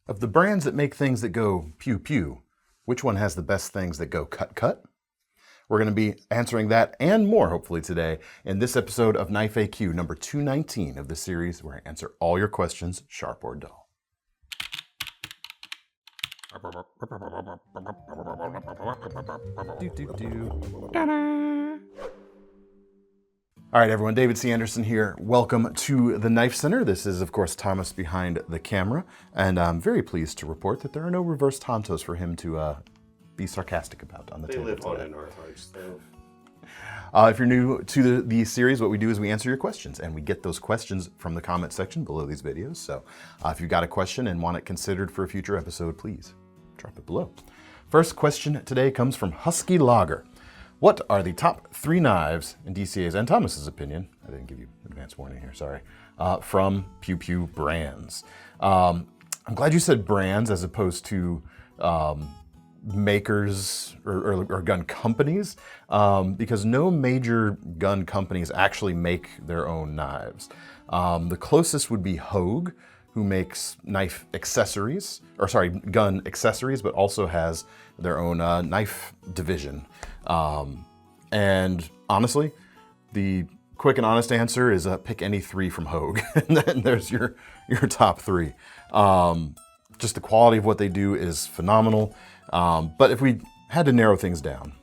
Of the brands that make things that go pew-pew, which one has the best things that go cut-cut? We're going to be answering that and more, hopefully, today in this episode of Knife AQ, number 219 of the series, where I answer all your questions, sharp or dull. All right, everyone, David C. Anderson here. Welcome to the Knife Center. This is, of course, Thomas behind the camera, and I'm very pleased to report that there are no reverse Tontos for him to be sarcastic about on the table. They live on in our hearts, though. If you're new to the series, what we do is we answer your questions, and we get those questions from the comment section below these videos. So if you've got a question and want it considered for a future episode, please drop it below. First question today comes from Husky Lager. What are the top 3 knives, in DCA's and Thomas's opinion, I didn't give you advance warning here, sorry, from Pew-Pew brands? I'm glad you said brands as opposed to makers or gun companies, because no major gun companies actually make their own knives. The closest would be Hogue, who makes knife accessories, gun accessories, but also has their own knife division. And honestly, the quick and honest answer is pick any 3 from Hogue, and then there's your top 3. Just the quality of what they do is phenomenal. But if we had to narrow things down,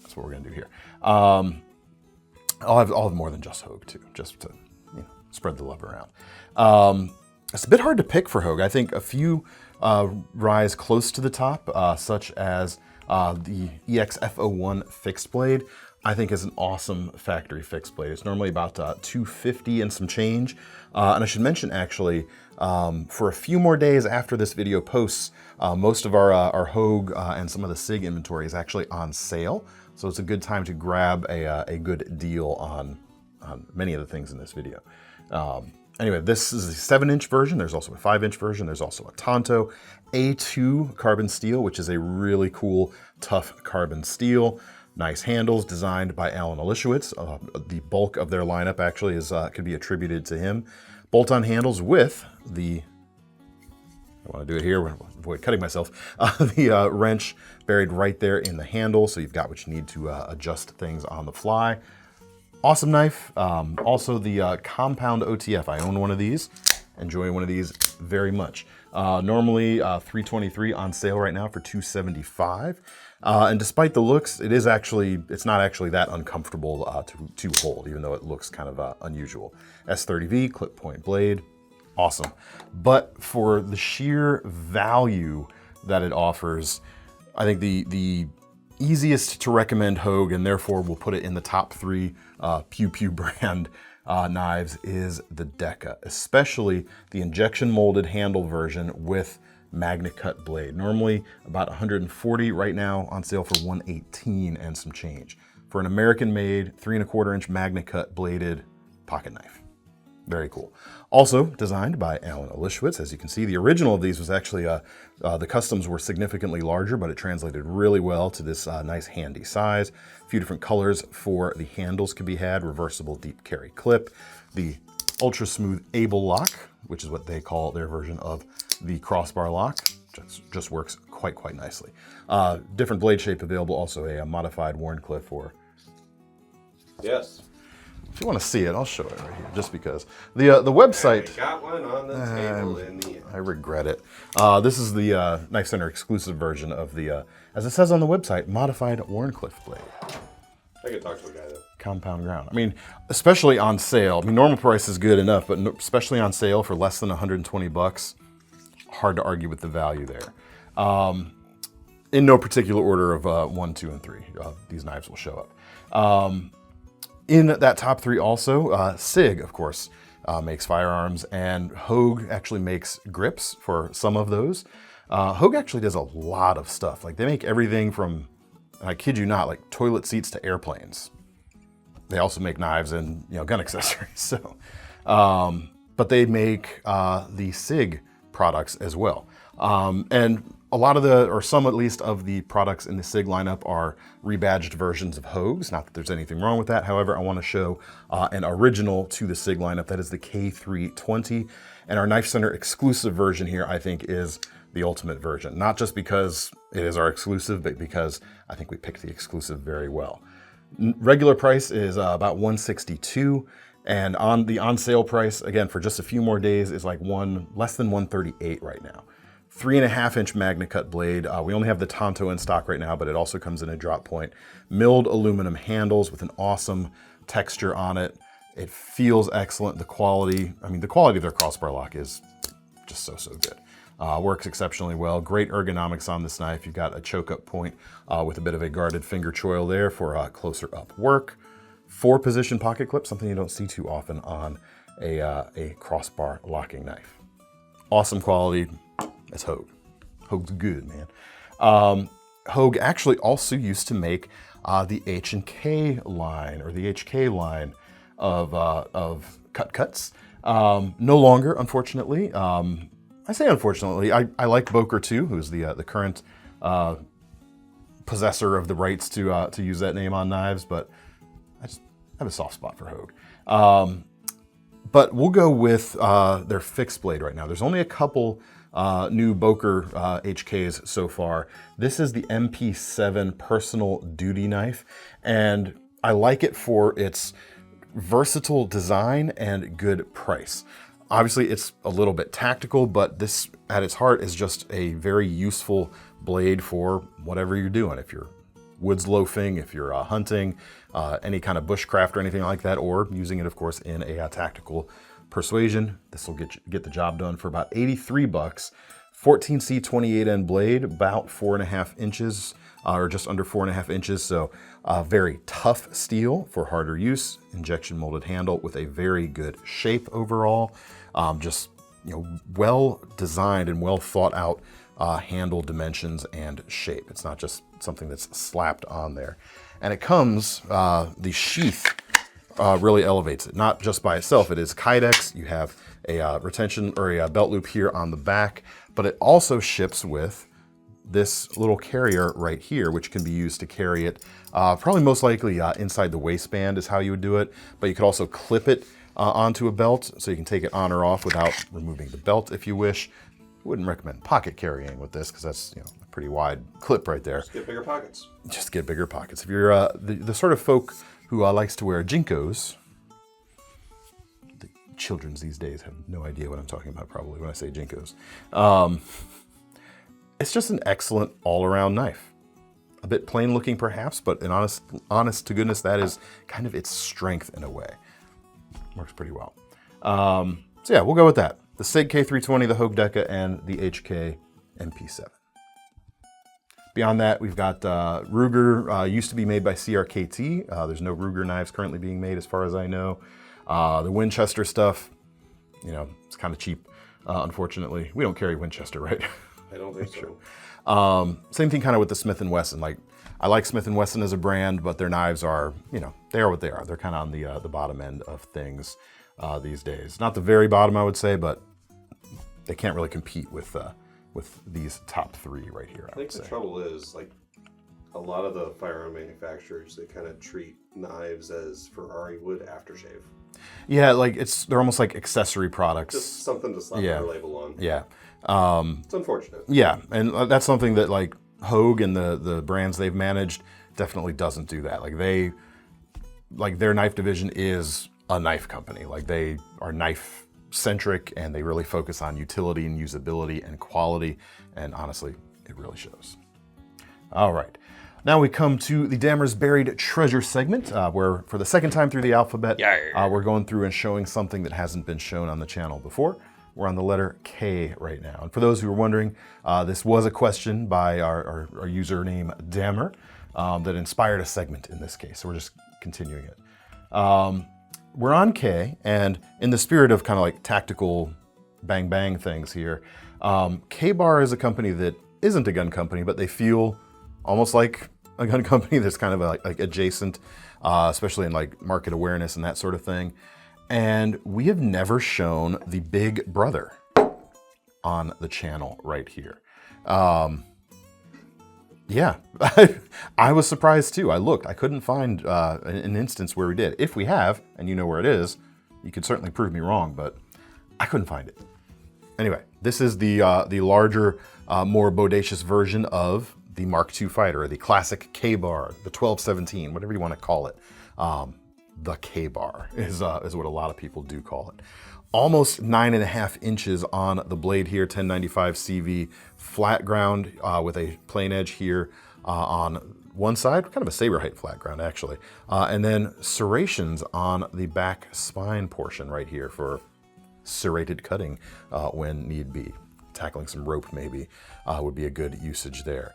that's what we're gonna do here. I'll have more than just Hogue too, just to spread the love around. It's a bit hard to pick for Hogue. I think a few rise close to the top, such as the EXF01 fixed blade. I think is an awesome factory fixed blade. It's normally about $250 and some change. And I should mention actually, for a few more days after this video posts, most of our Hogue and some of the SIG inventory is actually on sale. So it's a good time to grab a good deal on many of the things in this video. Anyway, this is the 7-inch version. There's also a 5-inch version. There's also a Tonto A2 carbon steel, which is a really cool, tough carbon steel. Nice handles designed by Alan Olishewitz. The bulk of their lineup actually could be attributed to him. Bolt-on handles with the, I want to do it here, avoid cutting myself, the wrench buried right there in the handle, so you've got what you need to adjust things on the fly. Awesome knife. Also the compound OTF. I own one of these. Enjoy one of these very much. Normally $323 on sale right now for $275. And despite the looks, it's not actually that uncomfortable to hold, even though it looks kind of unusual. S30V, clip point blade, awesome. But for the sheer value that it offers, I think the easiest to recommend Hogue, and therefore we'll put it in the top 3 Pew-Pew brand knives, is the Deca, especially the injection molded handle version with magnet cut blade. Normally about $140 right now, on sale for $118 and some change. For an American made 3¼ inch magnet cut bladed pocket knife. Very cool. Also designed by Alan Olishewitz. As you can see, the original of these was actually, the customs were significantly larger, but it translated really well to this nice handy size. A few different colors for the handles could be had. Reversible deep carry clip. The ultra smooth able lock, which is what they call their version of the crossbar lock. Just works quite nicely. Different blade shape available. Also a modified Warncliffe for. Yes. If you want to see it, I'll show it right here, just because. The website... I got one on the table in the end. I regret it. This is the Knife Center exclusive version of the, as it says on the website, modified Warncliffe blade. I could talk to a guy though. Compound ground. I mean, especially on sale. I mean, normal price is good enough, but especially on sale for less than 120 bucks, hard to argue with the value there. In no particular order of 1, 2, and 3, these knives will show up. In that top 3 also, SIG, of course, makes firearms, and Hogue actually makes grips for some of those. Hogue actually does a lot of stuff. Like, they make everything from, I kid you not, like toilet seats to airplanes. They also make knives and gun accessories. So, but they make the SIG products as well. And a lot of the, or some at least of the products in the SIG lineup are rebadged versions of Hogues. Not that there's anything wrong with that. However, I want to show an original to the SIG lineup. That is the K320. And our KnifeCenter exclusive version here, I think, is the ultimate version. Not just because it is our exclusive, but because I think we picked the exclusive very well. Regular price is about $162. And on the on sale price, again, for just a few more days, is like less than $138 right now. 3.5-inch Magna Cut blade. We only have the Tonto in stock right now, but it also comes in a drop point. Milled aluminum handles with an awesome texture on it. It feels excellent. The quality of their crossbar lock is just so good. Works exceptionally well. Great ergonomics on this knife. You've got a choke up point with a bit of a guarded finger choil there for closer up work. 4-position pocket clip, something you don't see too often on a crossbar locking knife. Awesome quality. It's Hogue. Hogue's good, man. Hogue actually also used to make the H&K line, or the HK line of cuts. No longer, unfortunately. I say unfortunately. I like Boker too, who's the current possessor of the rights to use that name on knives, but I just have a soft spot for Hogue. But we'll go with their fixed blade right now. There's only a couple new Boker HKs so far. This is the MP7 personal duty knife, and I like it for its versatile design and good price. Obviously, it's a little bit tactical, but this at its heart is just a very useful blade for whatever you're doing. If you're woods loafing, if you're hunting, any kind of bushcraft or anything like that, or using it, of course, in a tactical persuasion. This will get the job done for about 83 bucks. 14C 28N blade, about 4.5 inches, or just under 4.5 inches. So very tough steel for harder use. Injection molded handle with a very good shape overall. Just well designed and well thought out handle dimensions and shape. It's not just something that's slapped on there. And it comes, the sheath really elevates it, not just by itself. It is Kydex. You have a retention or a belt loop here on the back, but it also ships with this little carrier right here, which can be used to carry it. Probably most likely inside the waistband is how you would do it, but you could also clip it onto a belt, so you can take it on or off without removing the belt if you wish. Wouldn't recommend pocket carrying with this because that's a pretty wide clip right there. Just get bigger pockets. Just get bigger pockets. If you're the sort of folk who likes to wear Jinkos, the children these days have no idea what I'm talking about probably when I say Jinkos. It's just an excellent all-around knife. A bit plain looking perhaps, but an honest to goodness, that is kind of its strength in a way. Works pretty well. So yeah, we'll go with that. The SIG K320, the Hogue Deca, and the HK MP7. Beyond that, we've got Ruger, used to be made by CRKT. There's no Ruger knives currently being made as far as I know. The Winchester stuff, it's kind of cheap, unfortunately. We don't carry Winchester, right? I don't think so. Same thing kind of with the Smith & Wesson. Like, I like Smith & Wesson as a brand, but their knives are, they are what they are. They're kind of on the bottom end of things these days. Not the very bottom, I would say, but they can't really compete with these top three right here, I think the trouble is, like, a lot of the firearm manufacturers, they kind of treat knives as Ferrari would aftershave. Yeah, like they're almost like accessory products. Just something to slap their label on. Yeah. It's unfortunate. Yeah, and that's something that like Hogue and the brands they've managed definitely doesn't do that. Like their knife division is a knife company. Like they are knife centric and they really focus on utility and usability and quality. And honestly, it really shows. All right. Now we come to the Damyr's Buried Treasure segment, where for the second time through the alphabet, we're going through and showing something that hasn't been shown on the channel before. We're on the letter K right now. And for those who are wondering, this was a question by our username Damyr that inspired a segment in this case. So we're just continuing it. We're on K, and in the spirit of kind of like tactical bang bang things here, K-Bar is a company that isn't a gun company, but they feel almost like a gun company that's kind of like adjacent, especially in like market awareness and that sort of thing. And we have never shown the Big Brother. on the channel right here. Yeah, I was surprised too. I looked, I couldn't find an instance where we did. If we have, and you know where it is, you could certainly prove me wrong, but I couldn't find it. Anyway, this is the larger, more bodacious version of the Mark II fighter, the classic K-bar, the 1217, whatever you want to call it. The K-bar is what a lot of people do call it. Almost 9.5 inches on the blade here, 1095 CV flat ground with a plain edge here on one side, kind of a saber height flat ground actually. And then serrations on the back spine portion right here for serrated cutting when need be. Tackling some rope maybe would be a good usage there.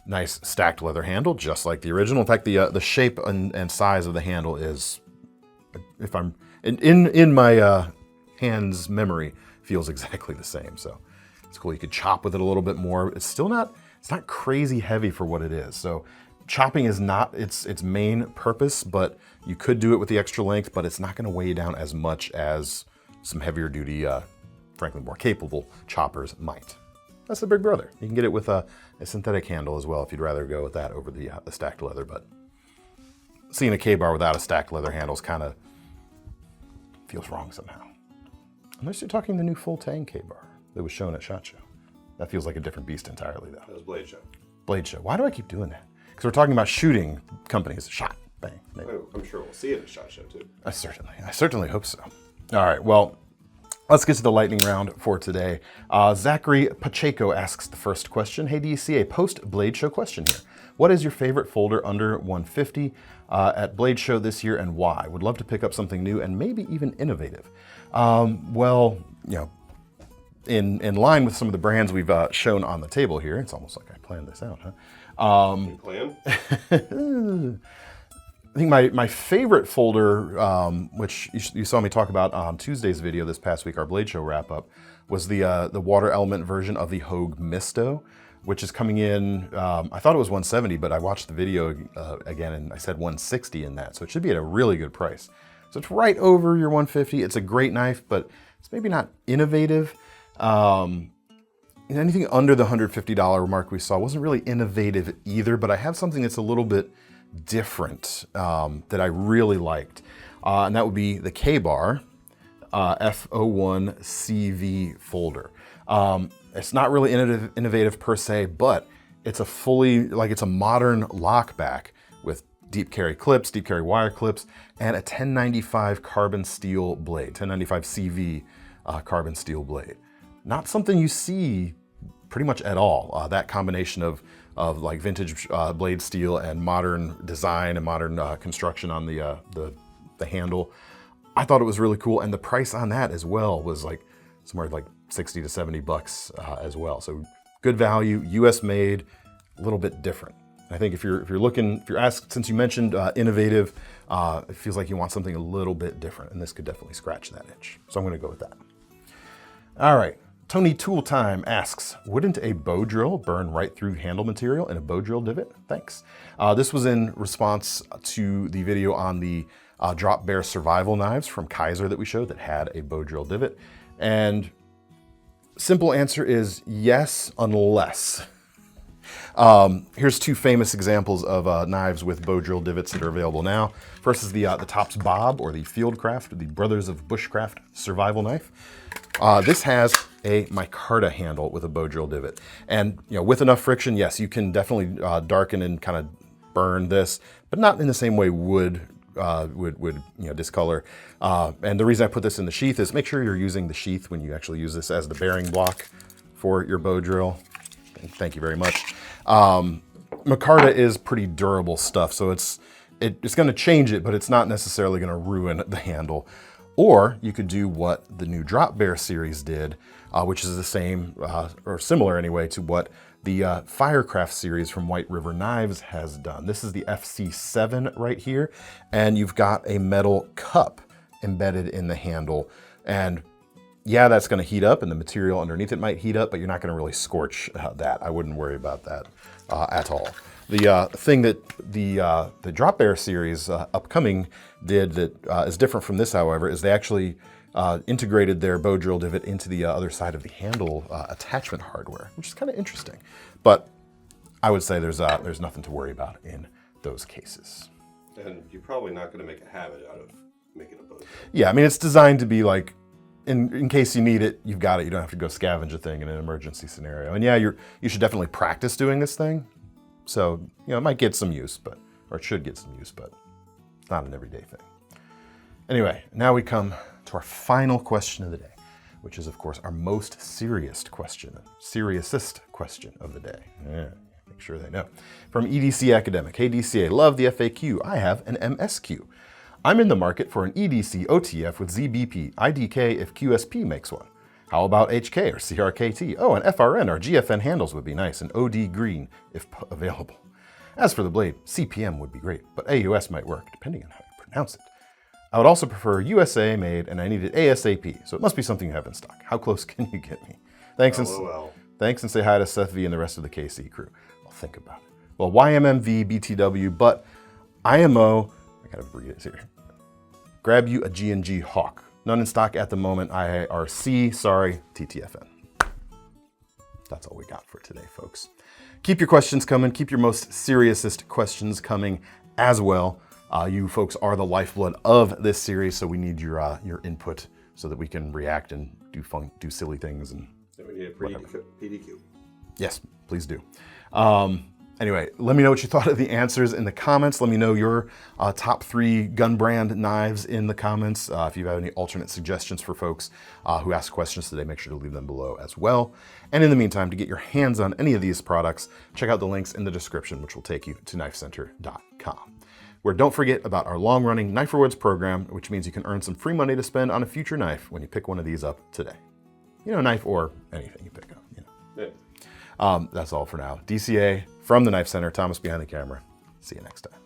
Nice stacked leather handle, just like the original. In fact, the shape and size of the handle is, if I'm in my hand's memory, feels exactly the same. So it's cool. You could chop with it a little bit more. It's still not, it's not crazy heavy for what it is. So chopping is not its main purpose, but you could do it with the extra length, but it's not going to weigh you down as much as some heavier duty, frankly more capable choppers might. That's the big brother. You can get it with a synthetic handle as well if you'd rather go with that over the stacked leather, but seeing a K-bar without a stacked leather handle is kind of feels wrong somehow. Unless you're talking the new full tang K-bar that was shown at SHOT Show. That feels like a different beast entirely though. That was Blade Show. Blade Show. Why do I keep doing that? Because we're talking about shooting companies. Shot, bang. Maybe. I'm sure we'll see it at SHOT Show too. I certainly hope so. All right, well, let's get to the lightning round for today. Zachary Pacheco asks the first question. Hey, do you see a post-Blade Show question here? What is your favorite folder under 150 at Blade Show this year and why? Would love to pick up something new and maybe even innovative. Well, you know, in line with some of the brands we've shown on the table here, it's almost like I planned this out, huh? You plan? I think my favorite folder, which you saw me talk about on Tuesday's video this past week, our Blade Show wrap-up, was the water element version of the Hogue Misto, which is coming in, I thought it was 170, but I watched the video again and I said 160 in that, so it should be at a really good price. So it's right over your 150. It's a great knife, but it's maybe not innovative. Anything under the $150 mark we saw wasn't really innovative either, but I have something that's a little bit different that I really liked. And that would be the K-bar F01 CV folder. It's not really innovative per se, but it's a fully, it's a modern lockback with deep carry clips, deep carry wire clips, and a 1095 carbon steel blade, 1095 CV carbon steel blade. Not something you see pretty much at all. That combination of like vintage blade steel and modern design and modern construction on the handle. I thought it was really cool, and the price on that as well was like somewhere like 60 to 70 bucks as well. So good value, US made, a little bit different. I think if you're asked, since you mentioned innovative, it feels like you want something a little bit different, and this could definitely scratch that itch. So I'm gonna go with that. All right, Tony Tool Time asks, wouldn't a bow drill burn right through handle material in a bow drill divot? Thanks. This was in response to the video on the drop bear survival knives from Kaiser that we showed that had a bow drill divot. And simple answer is yes, unless. Here's two famous examples of knives with bow drill divots that are available now. First is the Tops Bob, or the Fieldcraft, the Brothers of Bushcraft survival knife. This has a micarta handle with a bow drill divot. And with enough friction, yes, you can definitely darken and kind of burn this, but not in the same way wood would discolor. And the reason I put this in the sheath is make sure you're using the sheath when you actually use this as the bearing block for your bow drill. Thank you very much. Micarta is pretty durable stuff, so it's going to change it, but it's not necessarily going to ruin the handle. Or you could do what the new Drop Bear series did, which is the same, or similar anyway, to what the Firecraft series from White River Knives has done. This is the FC7 right here, and you've got a metal cup embedded in the handle. And yeah, that's gonna heat up and the material underneath it might heat up, but you're not gonna really scorch that. I wouldn't worry about that at all. The thing that the Drop Bear series upcoming did that is different from this, however, is they actually integrated their bow drill divot into the other side of the handle attachment hardware, which is kind of interesting. But I would say there's nothing to worry about in those cases. And you're probably not going to make a habit out of making a bow drill. Yeah, I mean, it's designed to be like, in case you need it, you've got it. You don't have to go scavenge a thing in an emergency scenario. And yeah, you should definitely practice doing this thing. So, it might get some use, or it should get some use, but it's not an everyday thing. Anyway, now we come to our final question of the day, which is, of course, our most seriousest question of the day. Yeah, make sure they know. From EDC Academic. Hey, DCA, love the FAQ. I have an MSQ. I'm in the market for an EDC OTF with ZBP, IDK if QSP makes one. How about HK or CRKT? Oh, and FRN or GFN handles would be nice, and OD green if available. As for the blade, CPM would be great, but AUS might work, depending on how you pronounce it. I would also prefer USA made, and I need it ASAP, so it must be something you have in stock. How close can you get me? Thanks, and say hi to Seth V and the rest of the KC crew. I'll think about it. Well, YMMV, BTW, but IMO, I gotta read it here. Grab you a G&G Hawk. None in stock at the moment. IRC, sorry, TTFN. That's all we got for today, folks. Keep your questions coming. Keep your most seriousest questions coming as well. You folks are the lifeblood of this series, so we need your input so that we can react and do silly things. And we need a PDQ. Yes, please do. Anyway, let me know what you thought of the answers in the comments. Let me know your top 3 gun brand knives in the comments. If you have any alternate suggestions for folks who ask questions today, make sure to leave them below as well. And in the meantime, to get your hands on any of these products, check out the links in the description, which will take you to KnifeCenter.com. Where don't forget about our long-running Knife Rewards program, which means you can earn some free money to spend on a future knife when you pick one of these up today. Knife or anything you pick up. Yeah. That's all for now. DCA from the Knife Center, Thomas behind the camera. See you next time.